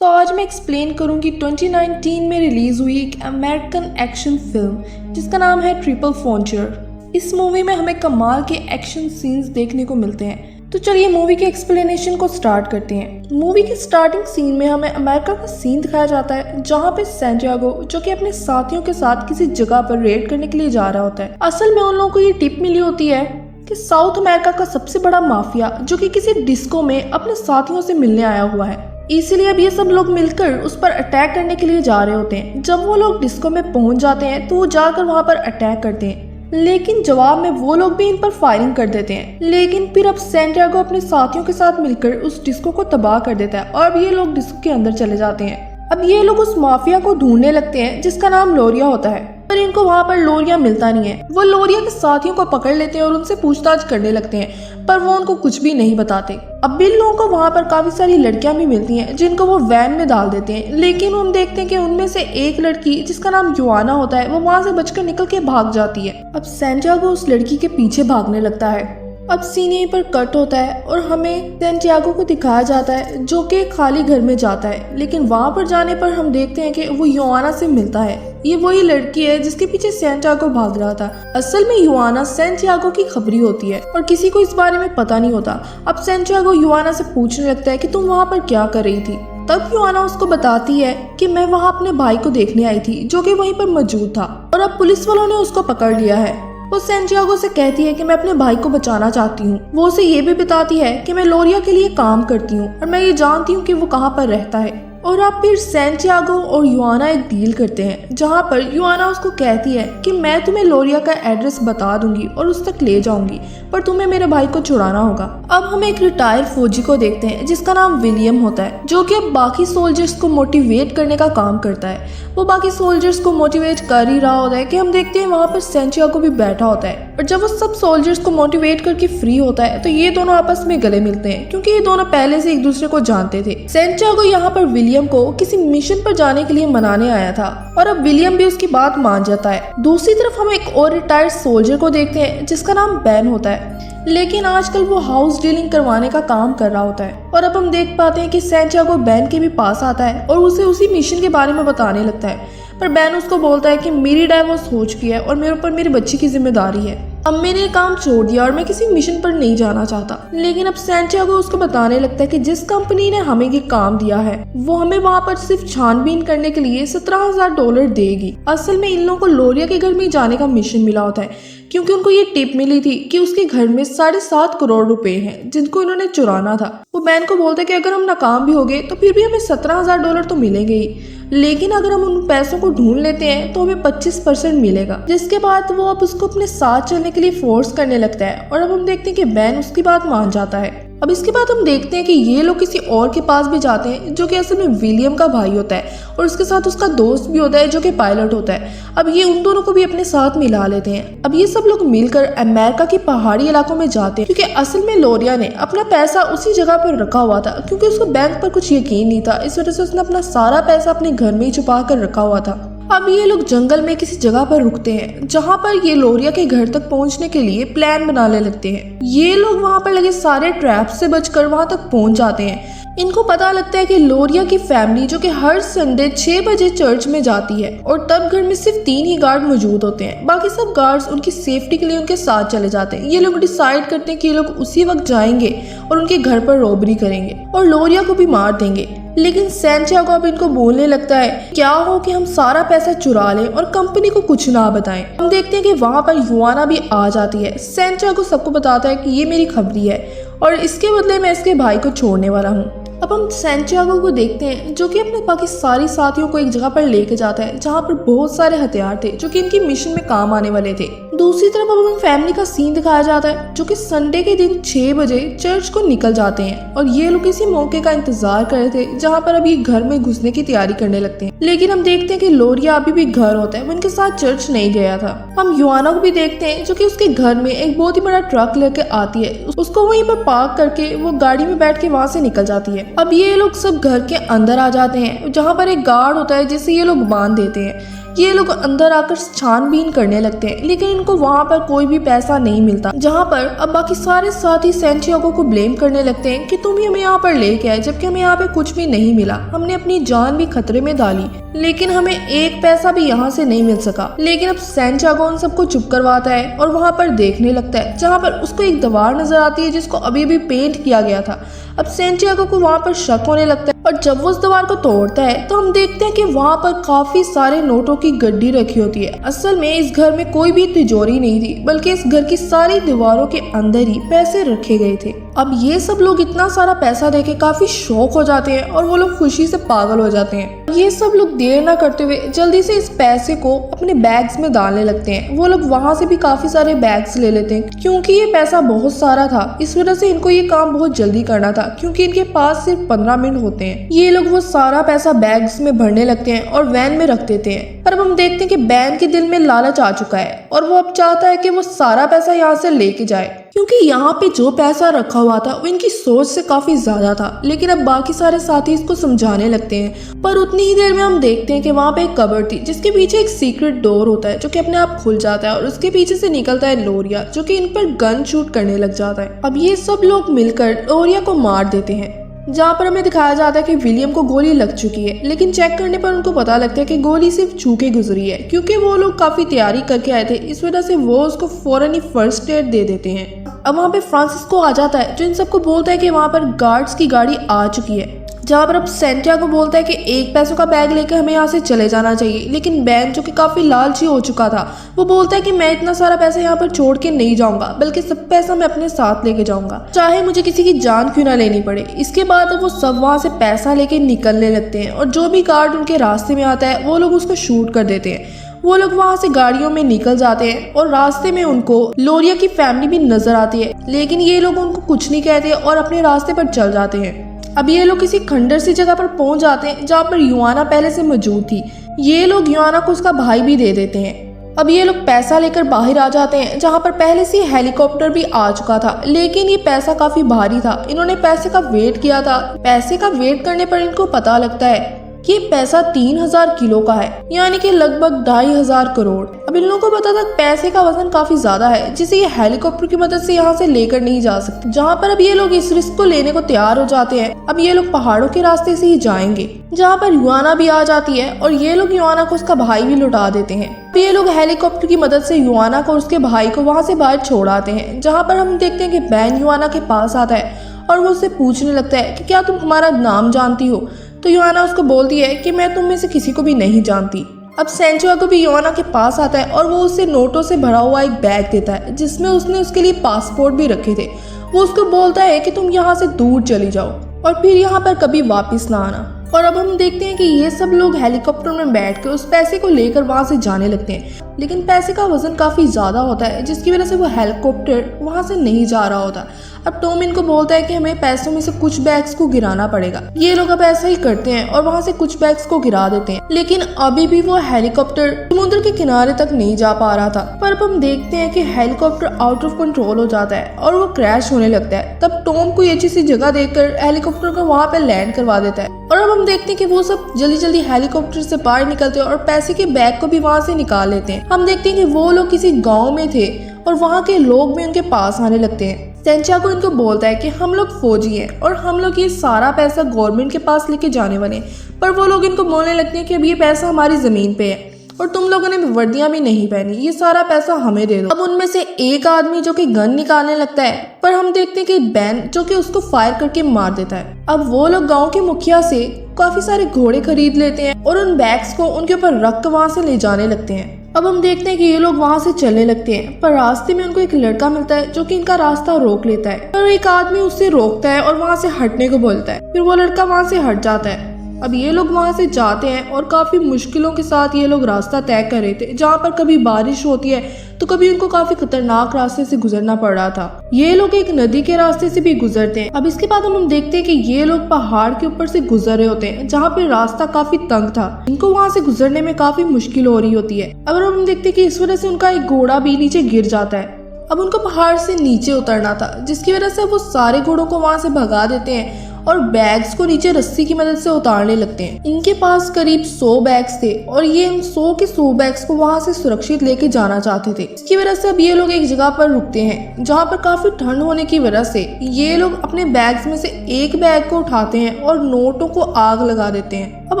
तो आज मैं एक्सप्लेन करूंगी 2019 में रिलीज हुई एक अमेरिकन एक्शन फिल्म जिसका नाम है ट्रिपल फ्रंटियर। इस मूवी में हमें कमाल के एक्शन सीन्स देखने को मिलते हैं। तो चलिए मूवी के एक्सप्लेनेशन को स्टार्ट करते हैं। मूवी के स्टार्टिंग सीन में हमें अमेरिका का सीन दिखाया जाता है जहाँ पे सैंटियागो जो कि अपने साथियों के साथ किसी जगह पर रेड करने के लिए जा रहा होता है। असल में उन लोगों को ये टिप मिली होती है कि साउथ अमेरिका का सबसे बड़ा माफिया जो कि किसी डिस्को में अपने साथियों से मिलने आया हुआ है, इसीलिए अब ये सब लोग मिलकर उस पर अटैक करने के लिए जा रहे होते हैं। जब वो लोग डिस्को में पहुंच जाते हैं तो वो जाकर वहां पर अटैक करते हैं, लेकिन जवाब में वो लोग भी इन पर फायरिंग कर देते हैं। लेकिन फिर अब सैंटियागो अपने साथियों के साथ मिलकर उस डिस्को को तबाह कर देता है और अब ये लोग डिस्को के अंदर चले जाते हैं। अब ये लोग उस माफिया को ढूंढने लगते हैं जिसका नाम लोरिया होता है, पर इनको वहाँ पर लोरिया मिलता नहीं है। वो लोरिया के साथियों को पकड़ लेते हैं और उनसे पूछताछ करने लगते हैं, पर वो उनको कुछ भी नहीं बताते। अब भी लोगों को वहाँ पर काफी सारी लड़कियां भी मिलती हैं जिनको वो वैन में डाल देते हैं, लेकिन हम देखते हैं कि उनमें से एक लड़की जिसका नाम योआना होता है वो वहाँ से बचकर निकल के भाग जाती है। अब सैंटियागो उस लड़की के पीछे भागने लगता है। अब सीन यहीं पर कट होता है और हमें सैंटियागो को दिखाया जाता है जो कि खाली घर में जाता है, लेकिन वहां पर जाने पर हम देखते हैं कि वो योआना से मिलता है। ये वही लड़की है जिसके पीछे सैंटियागो भाग रहा था। असल में योआना सैंटियागो की खबरी होती है और किसी को इस बारे में पता नहीं होता। अब सैंटियागो योआना से पूछने लगता है कि तुम वहाँ पर क्या कर रही थी। तब योआना उसको बताती है कि मैं वहाँ अपने भाई को देखने आई थी जो कि वहीं पर मौजूद था और अब पुलिस वालों ने उसको पकड़ लिया है। वो सैंटियागो से कहती है कि मैं अपने भाई को बचाना चाहती हूँ। वो उसे ये भी बताती है कि मैं लोरिया के लिए काम करती हूँ और मैं ये जानती हूँ कि वो कहाँ पर रहता है। और अब फिर सैंटियागो और योआना एक डील करते हैं जहाँ पर योआना उसको कहती है कि मैं तुम्हें लोरिया का एड्रेस बता दूंगी और उस तक ले जाऊंगी, पर तुम्हें मेरे भाई को छुड़ाना होगा। अब हम एक रिटायर्ड फौजी को देखते हैं जिसका नाम विलियम होता है, जो कि अब बाकी सोल्जर्स को मोटिवेट करने का काम करता है। वो बाकी सोल्जर्स को मोटिवेट कर ही रहा होता है कि हम देखते हैं वहाँ पर सैंटियागो भी बैठा होता है। और जब वो सब सोल्जर्स को मोटिवेट करके फ्री होता है तो ये दोनों आपस में गले मिलते हैं क्योंकि ये दोनों पहले से एक दूसरे को जानते थे। सैंटियागो यहाँ पर विलियम को किसी मिशन पर जाने के लिए मनाने आया था और अब विलियम भी उसकी बात मान जाता है। दूसरी तरफ हम एक और रिटायर्ड सोल्जर को देखते हैं जिसका नाम बैन होता है, लेकिन आजकल वो हाउस डीलिंग करवाने का काम कर रहा होता है। और अब हम देख पाते हैं कि सैंटियागो बैन के भी पास आता है और उसे उसी मिशन के बारे में बताने लगता है, पर बैन उसको बोलता है कि मेरी डाइवोर्स हो चुकी है और मेरे ऊपर मेरे बच्चे की जिम्मेदारी है। अब मैंने ये काम छोड़ दिया और मैं किसी मिशन पर नहीं जाना चाहता। लेकिन अब सैंटियागो उसको बताने लगता है कि जिस कंपनी ने हमें ये काम दिया है वो हमें वहाँ पर सिर्फ छानबीन करने के लिए $17,000 देगी। असल में इन लोगों को लोरिया के घर में जाने का मिशन मिला होता है क्योंकि उनको ये टिप मिली थी कि उसके घर में 7.5 करोड़ रुपए हैं जिनको इन्होंने चुराना था। वो बैन को बोलता है कि अगर हम नाकाम भी हो गए तो फिर भी हमें $17,000 तो मिलेंगे ही, लेकिन अगर हम उन पैसों को ढूंढ लेते हैं तो हमें 25% मिलेगा। जिसके बाद वो अब उसको अपने साथ चलने के लिए फोर्स करने लगता है और अब हम देखते हैं कि बैन उसकी बात मान जाता है। अब इसके बाद हम देखते हैं कि ये लोग किसी और के पास भी जाते हैं जो कि असल में विलियम का भाई होता है और उसके साथ उसका दोस्त भी होता है जो कि पायलट होता है। अब ये उन दोनों को भी अपने साथ मिला लेते हैं। अब ये सब लोग मिलकर अमेरिका के पहाड़ी इलाकों में जाते हैं क्योंकि असल में लोरिया ने अपना पैसा उसी जगह पर रखा हुआ था क्योंकि उसको बैंक पर कुछ यकीन नहीं था। इस वजह से उसने अपना सारा पैसा अपने घर में ही छुपा कर रखा हुआ था। अब ये लोग जंगल में किसी जगह पर रुकते हैं जहाँ पर ये लोरिया के घर तक पहुँचने के लिए प्लान बनाने लगते हैं। ये लोग वहाँ पर लगे सारे ट्रैप से बचकर वहाँ तक पहुँच जाते हैं। इनको पता लगता है कि लोरिया की फैमिली जो कि हर संडे 6 बजे चर्च में जाती है और तब घर में सिर्फ 3 ही गार्ड मौजूद होते हैं। बाकी सब गार्ड्स उनकी सेफ्टी के लिए उनके साथ चले जाते हैं। ये लोग डिसाइड करते हैं कि ये लोग उसी वक्त जाएंगे और उनके घर पर रॉबरी करेंगे और लोरिया को भी मार देंगे। लेकिन सैंटियागो अब इनको बोलने लगता है क्या हो कि हम सारा पैसा चुरा लें और कंपनी को कुछ ना बताएं। हम देखते हैं कि वहाँ पर योआना भी आ जाती है। सैंटियागो सबको बताता है कि ये मेरी खबरी है और इसके बदले मैं इसके भाई को छोड़ने वाला हूँ। अब हम सैंटियागो को देखते हैं जो कि अपने बाकी सारी साथियों को एक जगह पर लेके जाता है जहाँ पर बहुत सारे हथियार थे जो कि इनकी मिशन में काम आने वाले थे। दूसरी तरफ अब हमें फैमिली का सीन दिखाया जाता है जो कि संडे के दिन 6 बजे चर्च को निकल जाते हैं और ये लोग इसी मौके का इंतजार कर रहे थे जहाँ पर अब ये घर में घुसने की तैयारी करने लगते हैं। लेकिन हम देखते हैं कि लोरिया अभी भी घर होता है, वो इनके साथ चर्च नहीं गया था। हम योआना को भी देखते हैं जो कि उसके घर में एक बहुत ही बड़ा ट्रक लेके आती है। उसको वहीं पर पार्क करके वो गाड़ी में बैठ के वहाँ से निकल जाती है। अब ये लोग सब घर के अंदर आ जाते हैं जहाँ पर एक गार्ड होता है जिसे ये लोग बांध देते हैं। ये लोग अंदर आकर छानबीन करने लगते हैं, लेकिन इनको वहाँ पर कोई भी पैसा नहीं मिलता। जहाँ पर अब बाकी सारे साथी सैंटियागो को ब्लेम करने लगते हैं कि तुम ही हमें यहाँ पर लेके आए, जबकि हमें यहाँ पे कुछ भी नहीं मिला। हमने अपनी जान भी खतरे में डाली, लेकिन हमें एक पैसा भी यहाँ से नहीं मिल सका। लेकिन अब सैंटियागो उन सबको चुप करवाता है और वहाँ पर देखने लगता है, जहाँ पर उसको एक दीवार नजर आती है जिसको अभी अभी पेंट किया गया था। अब सैंटियागो को वहाँ पर शक होने लगता है और जब वो उस दीवार को तोड़ता है तो हम देखते हैं कि वहाँ पर काफी सारे नोटों की गड्डी रखी होती है। असल में इस घर में कोई भी तिजोरी नहीं थी, बल्कि इस घर की सारी दीवारों के अंदर ही पैसे रखे गए थे। अब ये सब लोग इतना सारा पैसा देके काफी शौक हो जाते हैं और वो लोग खुशी से पागल हो जाते हैं। ये सब लोग देर ना करते हुए जल्दी से इस पैसे को अपने बैग्स में डालने लगते हैं। वो लोग वहाँ से भी काफी सारे बैग्स ले लेते हैं, क्योंकि ये पैसा बहुत सारा था। इस वजह से इनको ये काम बहुत जल्दी करना था, क्योंकि इनके पास सिर्फ 15 मिनट होते हैं। ये लोग वो सारा पैसा बैग्स में भरने लगते हैं और वैन में रख देते हैं। पर अब हम देखते हैं कि बैन के दिल में लालच आ चुका है और वो अब चाहता है कि वो सारा पैसा यहाँ से लेके जाए, क्योंकि यहाँ पे जो पैसा रखा हुआ था वो इनकी सोच से काफी ज्यादा था। लेकिन अब बाकी सारे साथी इसको समझाने लगते हैं, पर उतनी ही देर में हम देखते हैं कि वहाँ पे एक कबर्ड थी जिसके पीछे एक सीक्रेट डोर होता है जो कि अपने आप खुल जाता है और उसके पीछे से निकलता है लोरिया, जो कि इन पर गन शूट करने लग जाता है। अब ये सब लोग मिलकर लोरिया को मार देते हैं, जहाँ पर हमें दिखाया जाता है कि विलियम को गोली लग चुकी है, लेकिन चेक करने पर उनको पता लगता है कि गोली सिर्फ छू के गुजरी है। क्योंकि वो लोग काफी तैयारी करके आए थे, इस वजह से वो उसको फौरन ही फर्स्ट एड दे देते हैं। अब वहाँ पे फ्रांसिस्को आ जाता है जो इन सबको बोलता है कि वहाँ पर गार्ड्स की गाड़ी आ चुकी है। जहाँ पर अब सैंटियागो बोलता है कि 1 पैसों का बैग लेकर हमें यहाँ से चले जाना चाहिए, लेकिन बैन जो कि काफी लालची हो चुका था वो बोलता है कि मैं इतना सारा पैसा यहाँ पर छोड़ के नहीं जाऊंगा, बल्कि सब पैसा मैं अपने साथ लेके जाऊंगा, चाहे मुझे किसी की जान क्यों ना लेनी पड़े। इसके बाद वो सब वहाँ से पैसा लेके निकलने लगते हैं और जो भी गार्ड उनके रास्ते में आता है वो लोग उसको शूट कर देते हैं। वो लोग वहाँ से गाड़ियों में निकल जाते हैं और रास्ते में उनको लोरिया की फैमिली भी नजर आती है, लेकिन ये लोग उनको कुछ नहीं कहते और अपने रास्ते पर चल जाते हैं। अब ये लोग किसी खंडर सी जगह पर पहुंच जाते हैं जहाँ पर युआना पहले से मौजूद थी। ये लोग युआना को उसका भाई भी दे देते हैं। अब ये लोग पैसा लेकर बाहर आ जाते हैं, जहाँ पर पहले से हेलीकॉप्टर भी आ चुका था, लेकिन ये पैसा काफी भारी था। इन्होंने पैसे का वेट किया था। पैसे का वेट करने पर इनको पता लगता है कि पैसा 3000 किलो का है, यानी कि लगभग 2500 करोड़। अब इन लोगों को पता था पैसे का वजन काफी ज्यादा है, जिसे ये हेलीकॉप्टर की मदद से यहाँ से लेकर नहीं जा सकते। जहाँ पर अब ये लोग इस रिस्क को लेने को तैयार हो जाते हैं। अब ये लोग पहाड़ों के रास्ते से ही जाएंगे, जहाँ पर युआना भी आ जाती है और ये लोग युआना को उसका भाई भी लुटा देते हैं। अब ये लोग हेलीकॉप्टर की मदद से युआना को और उसके भाई को वहाँ से बाहर छोड़ आते हैं, जहाँ पर हम देखते हैं कि बैन युआना के पास आता है और वो उससे पूछने लगता है कि क्या तुम हमारा नाम जानती हो। तो युआना उसको बोलती है कि मैं तुम में से किसी को भी नहीं जानती। अब सैंटियागो भी युआना के पास आता है और वो उसे नोटों से भरा हुआ एक बैग देता है, जिसमें उसने उसके लिए पासपोर्ट भी रखे थे। वो उसको बोलता है कि तुम यहाँ से दूर चली जाओ और फिर यहाँ पर कभी वापस ना आना। और अब हम देखते हैं कि ये सब लोग हेलीकॉप्टर में बैठकर उस पैसे को लेकर वहां से जाने लगते हैं, लेकिन पैसे का वजन काफी ज्यादा होता है, जिसकी वजह से वो हेलीकॉप्टर वहां से नहीं जा रहा होता। अब टॉम इनको बोलता है कि हमें पैसों में से कुछ बैग्स को गिराना पड़ेगा। ये लोग अब ऐसा ही करते हैं और वहां से कुछ बैग्स को गिरा देते हैं, लेकिन अभी भी वो हेलीकॉप्टर समुद्र के किनारे तक नहीं जा पा रहा था। पर अब हम देखते हैं कि हेलीकॉप्टर आउट ऑफ कंट्रोल हो जाता है और वो क्रैश होने लगता है। तब टॉम कोई अच्छी सी जगह देखकर हेलीकॉप्टर को वहां पे लैंड करवा देता है और अब हम देखते हैं कि वो सब जल्दी जल्दी हेलीकॉप्टर से बाहर निकलते हैं और पैसे के बैग को भी वहां से निकाल लेते हैं। हम देखते हैं कि वो लोग किसी गाँव में थे और वहाँ के लोग भी उनके पास आने लगते हैं। सैंटियागो इनको बोलता है कि हम लोग फौजी हैं और हम लोग ये सारा पैसा गवर्नमेंट के पास लेके जाने वाले हैं। पर वो लोग इनको बोलने लगते हैं कि अब ये पैसा हमारी जमीन पे है और तुम लोगों ने वर्दियां भी नहीं पहनी, ये सारा पैसा हमें दे दो। अब उनमें से एक आदमी जो कि गन निकालने लगता है, पर हम देखते हैं कि बैन जो कि उसको फायर करके मार देता है। अब वो लोग गांव के मुखिया से काफी सारे घोड़े खरीद लेते हैं और उन बैग्स को उनके ऊपर रख कर वहां से ले जाने लगते हैं। अब हम देखते हैं कि ये लोग वहां से चलने लगते हैं, पर रास्ते में उनको एक लड़का मिलता है जो कि इनका रास्ता रोक लेता है। पर एक आदमी उससे रोकता है और वहां से हटने को बोलता है। फिर वो लड़का वहां से हट जाता है। अब ये लोग वहां से जाते हैं और काफी मुश्किलों के साथ ये लोग रास्ता तय कर रहे थे, जहाँ पर कभी बारिश होती है तो कभी उनको काफी खतरनाक रास्ते से गुजरना पड़ रहा था। ये लोग एक नदी के रास्ते से भी गुजरते हैं। अब इसके बाद हम देखते हैं कि ये लोग पहाड़ के ऊपर से गुजर रहे होते हैं, जहाँ पे रास्ता काफी तंग था। इनको वहां से गुजरने में काफी मुश्किल हो रही होती है। अब हम देखते हैं कि इस वजह से उनका एक घोड़ा भी नीचे गिर जाता है। अब उनको पहाड़ से नीचे उतरना था, जिसकी वजह से वो सारे घोड़ों को वहां से भगा देते हैं और बैग्स को नीचे रस्सी की मदद से उतारने लगते हैं। इनके पास करीब 100 बैग्स थे और ये इन 100 के 100 बैग्स को वहाँ से सुरक्षित लेके जाना चाहते थे। इसकी वजह से अब ये लोग एक जगह पर रुकते हैं जहाँ पर काफी ठंड होने की वजह से ये लोग अपने बैग्स में से एक बैग को उठाते हैं और नोटों को आग लगा देते हैं। अब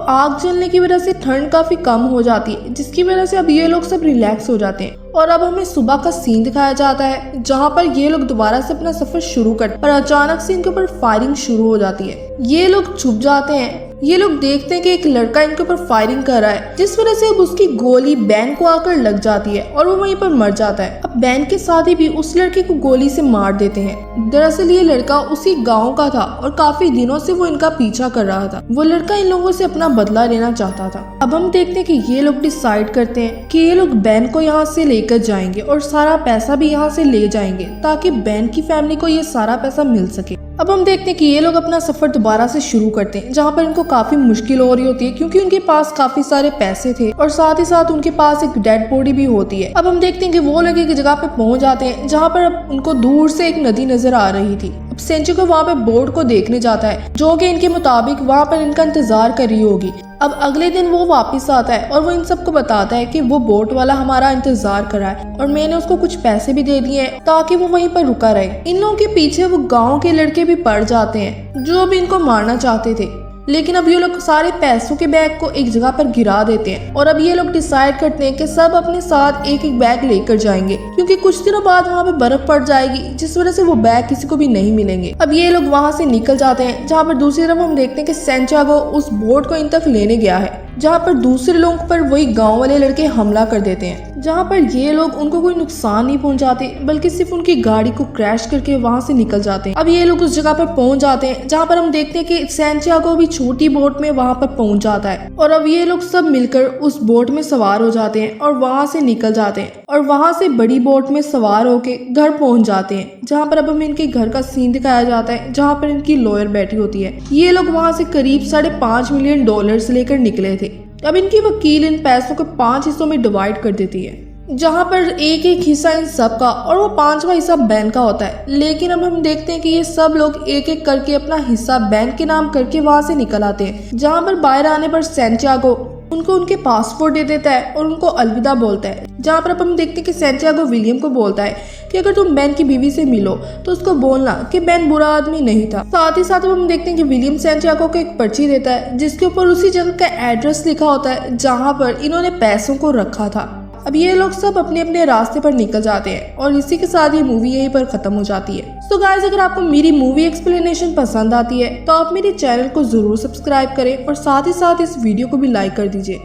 आग जलने की वजह से ठंड काफी कम हो जाती है, जिसकी वजह से अब ये लोग सब रिलैक्स हो जाते हैं। और अब हमें सुबह का सीन दिखाया जाता है जहाँ पर ये लोग दोबारा से अपना सफर शुरू करते हैं और अचानक से इनके ऊपर फायरिंग शुरू हो जाती है। ये लोग छुप जाते हैं। ये लोग देखते हैं कि एक लड़का इनके ऊपर फायरिंग कर रहा है, जिस वजह से अब उसकी गोली बैन को आकर लग जाती है और वो वहीं पर मर जाता है। अब बैन के साथ ही भी उस लड़के को गोली से मार देते हैं। दरअसल ये लड़का उसी गांव का था और काफी दिनों से वो इनका पीछा कर रहा था। वो लड़का इन लोगों से अपना बदला लेना चाहता था। अब हम देखते हैं कि ये लोग डिसाइड करते हैं कि ये लोग बैन को यहाँ से लेकर जाएंगे और सारा पैसा भी यहाँ से ले जाएंगे ताकि बैन की फैमिली को ये सारा पैसा मिल सके। अब हम देखते हैं कि ये लोग अपना सफर दोबारा से शुरू करते हैं जहाँ पर इनको काफी मुश्किल हो रही होती है क्योंकि उनके पास काफी सारे पैसे थे और साथ ही साथ उनके पास एक डेड बॉडी भी होती है। अब हम देखते हैं कि वो लोग एक जगह पे पहुंच जाते हैं जहाँ पर अब उनको दूर से एक नदी नजर आ रही थी। अब सेंचो को वहाँ पे बोट को देखने जाता है जो कि इनके मुताबिक वहाँ पर इनका इंतजार कर रही होगी। अब अगले दिन वो वापस आता है और वो इन सबको बताता है कि वो बोट वाला हमारा इंतजार कर रहा है और मैंने उसको कुछ पैसे भी दे दिए हैं ताकि वो वहीं पर रुका रहे। इन लोगों के पीछे वो गांव के लड़के भी पड़ जाते हैं जो भी इनको मारना चाहते थे, लेकिन अब ये लोग सारे पैसों के बैग को एक जगह पर गिरा देते हैं और अब ये लोग डिसाइड करते हैं कि सब अपने साथ एक एक बैग लेकर जाएंगे क्योंकि कुछ दिनों बाद वहाँ पे बर्फ पड़ जाएगी, जिस वजह से वो बैग किसी को भी नहीं मिलेंगे। अब ये लोग वहाँ से निकल जाते हैं जहाँ पर दूसरी तरफ हम देखते हैं कि सैंटियागो उस बोट को इन तक लेने गया है जहाँ पर दूसरे लोगों पर वही गांव वाले लड़के हमला कर देते हैं, जहाँ पर ये लोग उनको कोई नुकसान नहीं पहुंचाते बल्कि सिर्फ उनकी गाड़ी को क्रैश करके वहाँ से निकल जाते हैं। अब ये लोग उस जगह पर पहुंच जाते हैं जहाँ पर हम देखते हैं कि सैंटियागो भी छोटी बोट में वहाँ पर पहुंच जाता है और अब ये लोग सब मिलकर उस बोट में सवार हो जाते हैं और वहाँ से निकल जाते हैं और वहाँ से बड़ी बोट में सवार होके घर पहुंच जाते हैं जहाँ पर अब हमें इनके घर का सीन दिखाया जाता है जहाँ पर इनकी लॉयर बैठी होती है। ये लोग वहाँ से करीब $5.5 मिलियन लेकर निकले थे। अब इनकी वकील इन पैसों को 5 हिस्सों में डिवाइड कर देती है जहाँ पर एक एक हिस्सा इन सब का और वो 5वां हिस्सा बैन का होता है। लेकिन अब हम देखते हैं कि ये सब लोग एक एक करके अपना हिस्सा बैन के नाम करके वहाँ से निकल आते हैं, जहाँ पर बाहर आने पर सैंटियागो उनको उनके पासपोर्ट दे देता है और उनको अलविदा बोलता है। जहाँ पर अब हम देखते हैं कि सैंटियागो विलियम को बोलता है कि अगर तुम बैन की बीवी से मिलो तो उसको बोलना कि बैन बुरा आदमी नहीं था। साथ ही साथ हम देखते हैं कि विलियम सैंटियागो को एक पर्ची देता है जिसके ऊपर उसी जगह का एड्रेस लिखा होता है जहाँ पर इन्होंने पैसों को रखा था। अब ये लोग सब अपने अपने रास्ते पर निकल जाते हैं और इसी के साथ ये मूवी यहीं पर खत्म हो जाती है। तो गाइस, अगर आपको मेरी मूवी एक्सप्लेनेशन पसंद आती है तो आप मेरे चैनल को जरूर सब्सक्राइब करें और साथ ही साथ इस वीडियो को भी लाइक कर दीजिए।